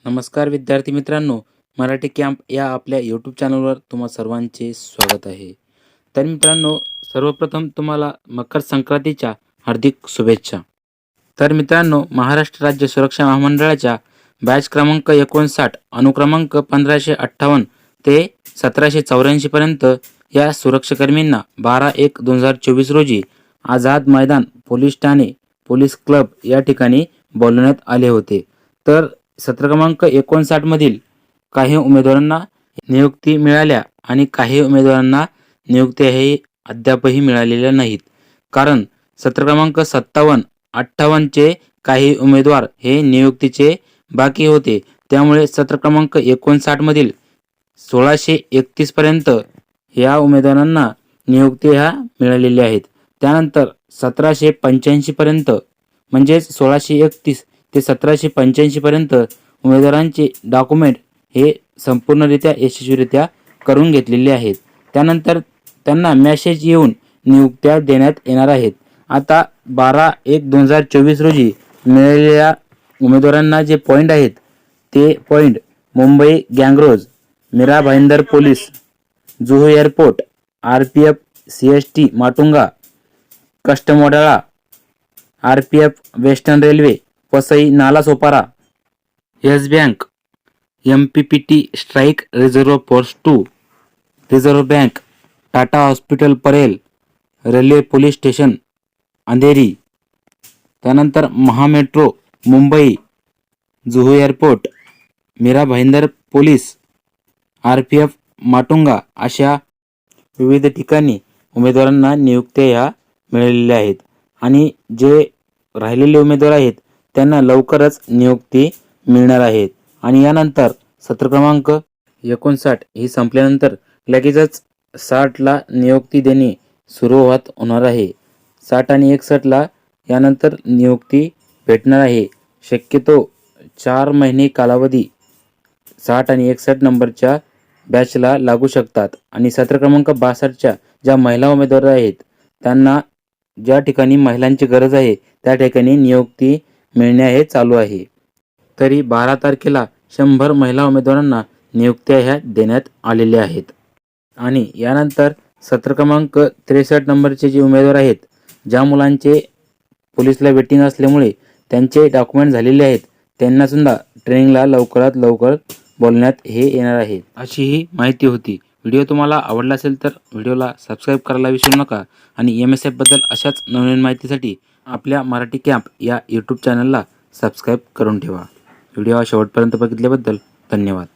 नमस्कार विद्यार्थी मित्रांनो, मराठी कॅम्प या आपल्या यूट्यूब चॅनलवर तुम्हा सर्वांचे स्वागत आहे. तर मित्रांनो, सर्वप्रथम तुम्हाला मकर संक्रांतीच्या हार्दिक शुभेच्छा. तर मित्रांनो, महाराष्ट्र राज्य सुरक्षा महामंडळाच्या बॅच क्रमांक 59 अनुक्रमांक 1558 ते 1784 पर्यंत या सुरक्षाकर्मींना 12/1/2024 रोजी Azad Maidan police Thane police club या ठिकाणी बोलवण्यात आले होते. तर सत्र क्रमांक 59 मधील काही उमेदवारांना नियुक्ती मिळाल्या आणि काही उमेदवारांना नियुक्त्या हे अद्यापही मिळालेल्या नाहीत. कारण सत्र क्रमांक 57-58 चे काही उमेदवार हे नियुक्तीचे बाकी होते. त्यामुळे सत्र क्रमांक 59 मधील 1631 पर्यंत या उमेदवारांना नियुक्ती ह्या मिळालेल्या आहेत. त्यानंतर 1785 पर्यंत म्हणजेच 1631 ते 1785 पर्यंत उमेदवारांचे डॉक्युमेंट हे संपूर्णरित्या यशस्वीरित्या करून घेतलेले आहेत. त्यानंतर त्यांना मेसेज येऊन नियुक्त्या देण्यात येणार आहेत. आता 12/1/2024 रोजी मिळालेल्या उमेदवारांना जे पॉईंट आहेत ते पॉईंट मुंबई गँगरोज, Mira Bhayander police, Juhu airport, RPF CST Matunga, custom Wadala, RPF Western Railway, Vasai Nalasopara, Yes Bank, MPPT strike reserve force 2, Reserve Bank, Tata Hospital Parel, railway police station Andheri, त्यानंतर Mahametro Mumbai, Juhu airport, Mira Bhayander police, RPF Matunga अशा विविध ठिकाणी उमेदवारांना नियुक्त्या ह्या मिळालेल्या आहेत. आणि जे राहिलेले उमेदवार आहेत त्यांना लवकरच नियुक्ती मिळणार आहेत. आणि यानंतर सत्र क्रमांक 59 ही संपल्यानंतर लगेचच 60ला नियुक्ती देणे सुरुवात होणार आहे. 60 आणि 61ला यानंतर नियुक्ती भेटणार आहे. शक्यतो 4 महिने कालावधी 60 आणि 61 नंबरच्या बॅचला लागू शकतात. आणि सत्र क्रमांक 62च्या ज्या महिला उमेदवार आहेत त्यांना ज्या ठिकाणी महिलांची गरज आहे त्या ठिकाणी नियुक्ती मिळणे हे चालू आहे. तरी 12 तारखेला 100 महिला उमेदवारांना नियुक्त्या ह्या देण्यात आलेल्या आहेत. आणि यानंतर सत्र क्रमांक 63 नंबरचे जे उमेदवार आहेत, ज्या मुलांचे पोलीसला वेटिंग असल्यामुळे त्यांचे डॉक्युमेंट झालेले आहेत, त्यांना सुद्धा ट्रेनिंगला लवकरात लवकर बोलण्यात हे येणार आहे. अशी ही माहिती होती. व्हिडिओ तुम्हाला आवडला असेल तर व्हिडिओला सबस्क्राईब करायला विसरू नका. आणि MSF बद्दल अशाच नवीन माहितीसाठी आपल्या मराठी कॅम्प या यूट्यूब चॅनलला सबस्क्राईब करून ठेवा. व्हिडिओ शेवटपर्यंत बघितल्याबद्दल धन्यवाद.